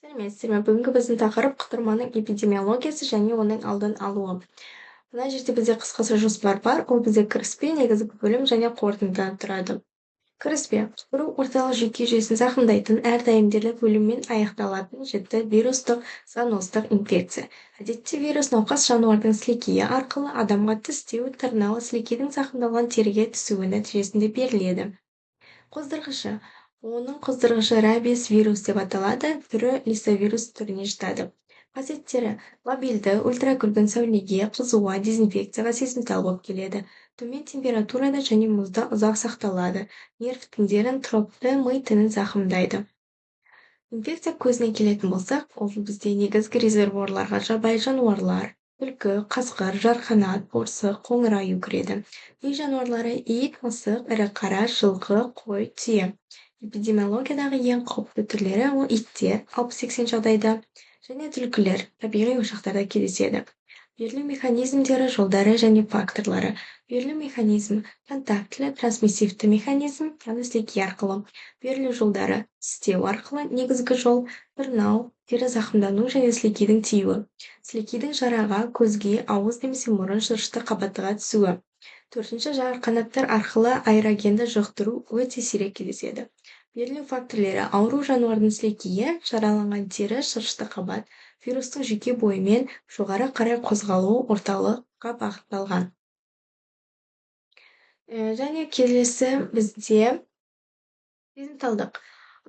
Сәлеметсіздер ме? Бүгінгі біздің тақырып құтырманың эпидемиологиясы және оның алдын алуы. Мына жерде бізде қысқаша жоспар бар. Ол бізде кіріспе, негізгі бөлім және қорытындыдан тұрады. Кіріспе құтыру орталық жүйке жүйесін зақымдайтын, әрдайым дерлік өліммен аяқталатын жіті вирустық зоонозды инфекция. Әдетте вирус науқас жануардың сілекейі арқылы адамға тістеу, тырнау, сілекейдің зақымдалған теріге түсуі нәтижесінде беріледі. Қоздырғышы. Оның қоздырғышы рабиес вирус деп аталады, түрі лисовирус түріне жатады. Қасиеттері: лабильді, ультракүлгін сәулеге, қызуға, дезинфекцияға сезімтал болып келеді. Төмен температурада және мұзда ұзақ сақталады. Нерв тіндерін, тропты, ми тінін зақымдайды. Инфекция көзіне келетін болсақ, ол бізде негізгі резервуарларға жабайы жануарлар, түлкі, қасқыр, жарқанат, борсық, қоңыр аю кіреді. Үй жануарлары: ит, мысық, ірі қара, жылқы, қой, түйе. Эпидемиологиядағы ең қауіпті түрлері ол иттер 60-80 жағдайда және түлкілер табиғи ошақтарда кездеседі. Берілу механизмдері, жолдары және факторлары. Берілу механизмі: контактілі, трансмиссивті механизм, яғни сілекей арқылы. Берілу жолдары: тістеу арқылы, негізгі жол, тырнау, тері зақымдану және сілекейдің тиюі. Сілекейдің жараға, көзге, ауыз немесе мұрын шырышты қабатыға түсуі. Төртінші, жарқанаттар арқылы аэрогенді жұқтыру өте сирек кездеседі. Берілу факторлері: ауру жануардың сілекейі, жараланған тері, шырышты қабат, вирустың жүйке бойымен жоғары қарай қозғалуы орталыққа бағытталған. Және келесі бізде сезімталдық.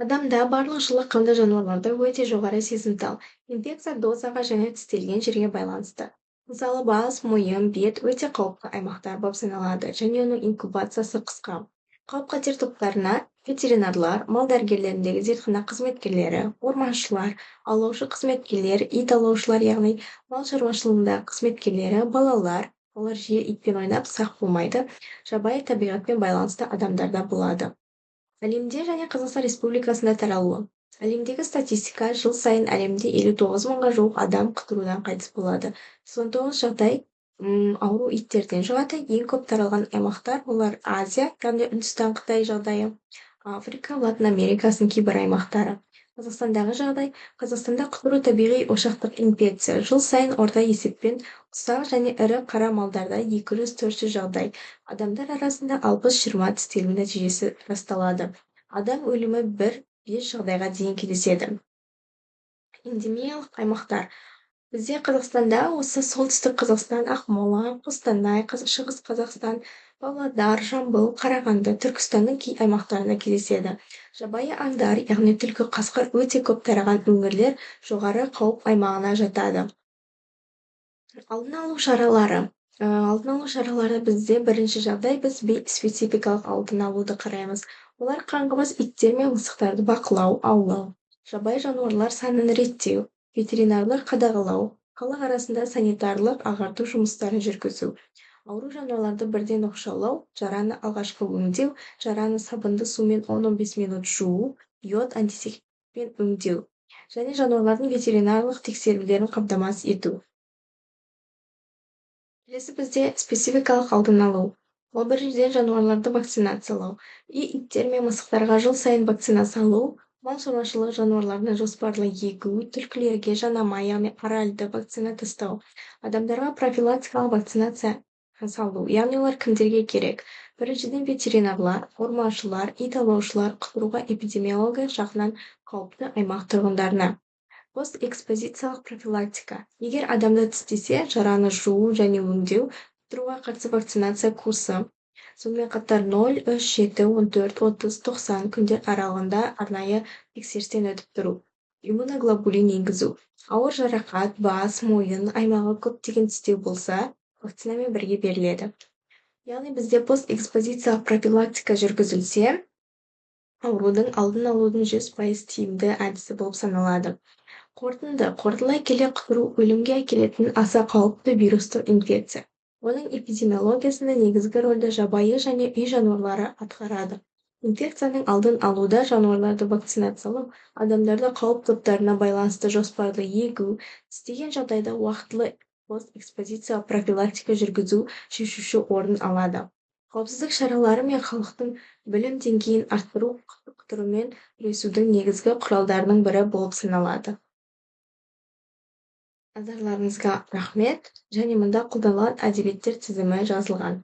Адамда барлық жылы қанды жануарларда өте жоғары сезімтал. Инфекция дозаға және тістелген жерге байланысты. Мысалы, бас, мойын, бет өте қауіпті аймақтар болып саналады және оның инкубациясы қысқа. Қауіп-қатер топтарына ветеринарлар, мал дәрігерлеріндегі зертхана қызметкерлері, орманшылар, аулаушы қызметкерлер, ит аулаушылар, яғни мал шаруашылығында қызметкерлері, балалар, олар жиі итпен ойнап сақ болмайды, жабайы табиғатпен байланысты адамдарда болады. Әлемде және Қазақстан Республикасында таралуы. Әлемдегі статистика: жыл сайын әлемде 59 мыңға жуық адам құтырудан қайтыс болады. 19 жағдай ауру иттерден жұғады. Ең көп таралған аймақтар олар Азия, яғни Үндістан, Қытай жағдайы, Африка, Латын Америкасының кейбір аймақтары. Қазақстандағы жағдай: Қазақстанда құтыру табиғи ошақтық инфекция. Жыл сайын орта есеппен ұсақ және ірі қара малдарда 200-400 жағдай. Адамдар арасында 60-20 тістелу нәтижесі расталады. Адам өлімі 1-5 жағдайға дейін кездеседі. Эндемиялық аймақтар. Бізде Қазақстанда осы солтүстік Қазақстан, Ақмола, Қостанай, шығыс Қазақстан, Павлодар, Жамбыл, Қарағанды, Түркістанның кей аймақтарында кездеседі. Жабайы аңдар, яғни түлкі, қасқыр өте көп тараған өңірлер жоғары қауіп аймағына жатады. Алдын алу шаралары. Алдын алу шаралары бізде бірінші жағдай, біз спецификалық алдын алуды қараймыз. Олар қаңғыбас иттер мен мысықтарды бақылау, аулау, жабайы жануарлар санын реттеу, ветеринарлық қадағалау, халық арасында санитарлық ағарту жұмыстарын жүргізу. Ауру жануарларды бірден оқшаулау, жараны алғашқы өңдеу, жараны сабынды сумен 10-15 минут жуу, йод антисептикпен өңдеу және жануарлардың ветеринарлық тексерулерін қамтамасыз ету. Келесі бізде спецификалық алдын алу. Ол біріншіден жануарларды вакцинациялау. Иттер мен мысықтарға жыл сайын вакцинация алу, мал шаруашылығы жануарларына жоспарлы егу, түлкілерге жанама, яғни оральды вакцина тастау. Адамдарға профилактикалық вакцинация салу, яғни олар кімдерге керек? Біріншіден ветеринарлар, орманшылар, ит аулаушылар, құтыруға эпидемиология жағынан қауіпті аймақ тұрғындарына. Постэкспозициялық профилактика. Егер адамды тістесе, жараны жуу және өңдеу, құтыруға қарсы вакцинация курсы. Сонымен қатар 0, 3, 7, 14, 30, 90 күндер аралығында арнайы тексерістен өтіп тұру. Иммуноглобулин енгізу. Ауыр жарақат, бас, мойын аймағы көптеген тістеу болса, вакцинамен бірге беріледі. Яғни бізде постэкспозициялық профилактика жүргізілсе, аурудың алдын алудың 100% тиімді әдісі болып саналады. Қорытындылай келе, құтыру өлімге әкелетін аса қауіпті вирустық инфекция. Оның эпидемиологиясында негізгі рөлді жабайы және үй жануарлары атқарады. Инфекцияның алдын алуда жануарларды вакцинациялау, адамдарды қауіп топтарына байланысты жоспарлы егу, істеген жағдайда уақытылы постэкспозициялық профилактика жүргізу шешуші орын алады. Қауіпсіздік шаралары мен халықтың білім деңгейін арттыру құтырумен күресудің негізгі құралдарының бірі болып саналады. Назарларыңызга рахмет, және мында қолданылған әдебиеттер тізімі жазылған.